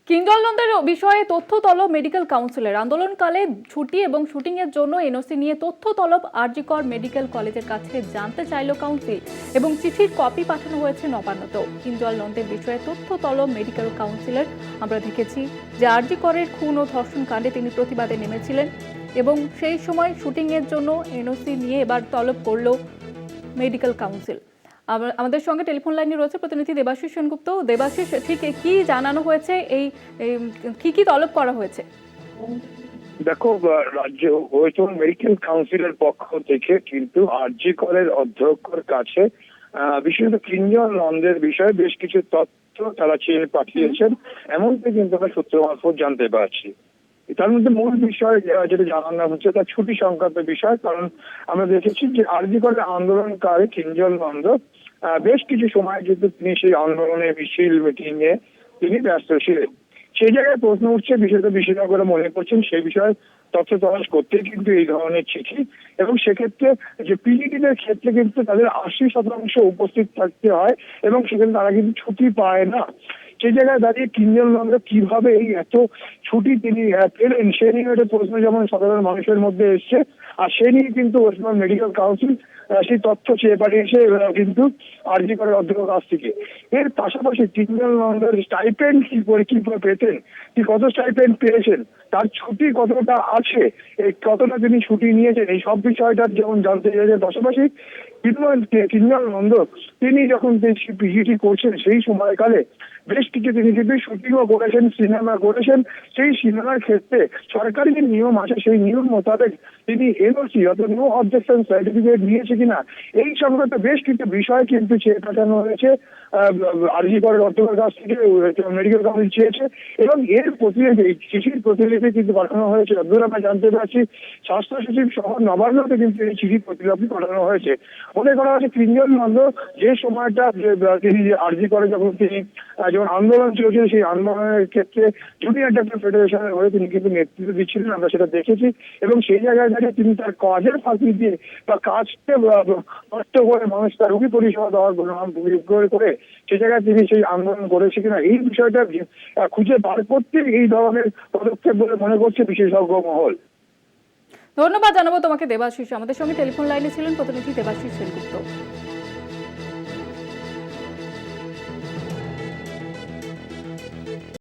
কিঞ্জল নন্দের বিষয়ে তথ্য তলব মেডিকেল কাউন্সিলের। আন্দোলনকালে ছুটি এবং শুটিং এর জন্য এনওসি নিয়ে তথ্য তলব আরজি কর মেডিকেল কলেজের কাছে জানতে চাইল কাউন্সিল এবং চিঠির কপি পাঠানো হয়েছে নবান্নতেও। কিঞ্জল নন্দের বিষয়ে তথ্য তলব মেডিকেল কাউন্সিলের। আমরা দেখেছি যে আরজি করের খুন ও ধর্ষণ কাণ্ডে তিনি প্রতিবাদে নেমেছিলেন এবং সেই সময় শুটিং এর জন্য এনওসি নিয়ে এবার তলব করল মেডিকেল কাউন্সিল। আমাদের সঙ্গে টেলিফোন লাইনে রয়েছে প্রতিনিধি দেবাশিস সেনগুপ্ত। দেবাশিস, ঠিক কি জানানো হয়েছে, এই কি তলব করা হয়েছে? দেখো, রাজ্য মেডিকেল কাউন্সিলের পক্ষ থেকে কিন্তু আরজি করের অধ্যক্ষর কাছে বিশেষত কিঞ্জল নন্দের বিষয়ে বেশ কিছু তথ্য তারা চেয়ে পাঠিয়েছেন, এমনকি কিন্তু আমরা সূত্র মারফত জানতে পারছি। তার মধ্যে মূল বিষয় যেটা জানানো হচ্ছে তার ছুটি সংক্রান্ত বিষয়। কারণ আমরা দেখেছি যে আরজি করের আন্দোলনকারী কিঞ্জল নন্দ বেশ কিছু সময় কিন্তু তিনি সেই আন্দোলনে মিছিল মিটিং এ তিনি ব্যস্ত ছিলেন। সেই জায়গায় প্রশ্ন উঠছে, বিশেষত বিশেষজ্ঞরা মনে করছেন সেই বিষয়ে তথ্য তলাশ করতে কিন্তু এই ধরনের চিঠি, এবং সেক্ষেত্রে যে পিজিটিদের ক্ষেত্রে কিন্তু তাদের 80% উপস্থিত থাকতে হয় এবং সেখানে তারা কিন্তু ছুটি পায় না। সেই জায়গায় দাঁড়িয়ে কিঞ্জল নন্দ কিভাবে এই এত ছুটি তিনি পেলেন সে নিয়ে একটা প্রশ্ন যেমন সাধারণ মানুষের মধ্যে এসছে, আর সে নিয়ে কিন্তু ওয়েস্টবেঙ্গল মেডিকেল কাউন্সিল সেই তথ্য চেয়ে পাঠিয়েছে কিন্তু আরজি করের অধ্যক্ষের কাছ থেকে। এর পাশাপাশি কিঞ্জল নন্দের স্টাইপেন্ড কি পেতেন, কি কত স্টাইপেন্ড পেয়েছেন, তার ছুটি কতটা আছে, কতটা তিনি ছুটি নিয়েছেন, এই সব বিষয়টা যেমন জানতে চাইছেন। পাশাপাশি কিঞ্জল নন্দ তিনি যখন পিজিটি করছেন সেই সময়কালে বেশ কিছু তিনি কিন্তু শুটিংও করেছেন, সিনেমা করেছেন। সেই সিনেমার ক্ষেত্রে সরকারি যে নিয়ম আছে সেই নিয়ম মোতাবেক তিনি এনওসি অর্থাৎ নো অবজেকশন সার্টিফিকেট নিয়েছে কিনা, এই সংক্রান্ত বেশ কিছু বিষয় কিন্তু চেয়ে পাঠানো হয়েছে আরজি করের অধ্যক্ষের কাছ থেকে। মেডিকেল কাউন্সিল চেয়েছে এবং এর প্রতিলিপি, চিঠির প্রতিলিপি কিন্তু পাঠানো হয়েছে। যতদূর আমরা জানতে পারছি স্বাস্থ্য সচিব সহ নবান্নতে কিন্তু এই চিঠির প্রতিলিপি পাঠানো হয়েছে। মনে করা হচ্ছে কিঞ্জল নন্দ যে সময়টা তিনি আরজি করে যখন তিনি যেমন আন্দোলন চলছে সেই আন্দোলনের ক্ষেত্রে জুনিয়র ডাক্তার ফেডারেশনের হয়ে তিনি কিন্তু নেতৃত্ব দিচ্ছিলেন, আমরা সেটা দেখেছি। এবং সেই জায়গায় দাঁড়িয়ে তিনি তার কাজের ফাঁকি দিয়ে বা কাজকে নষ্ট করে মানুষ তার রোগী পরিষেবা দেওয়ার করে সেই জায়গায় তিনি সেই আন্দোলন করেছে কিনা, এই বিষয়টা খুঁজে বার করতে এই ধরনের পদক্ষেপ বলে মনে করছে বিশেষজ্ঞ মহল। ধন্যবাদ জানাবো তোমাকে দেবাশিস। আমাদের সঙ্গে টেলিফোন লাইনে ছিলেন প্রতিনিধি দেবাশিস সেনগুপ্ত।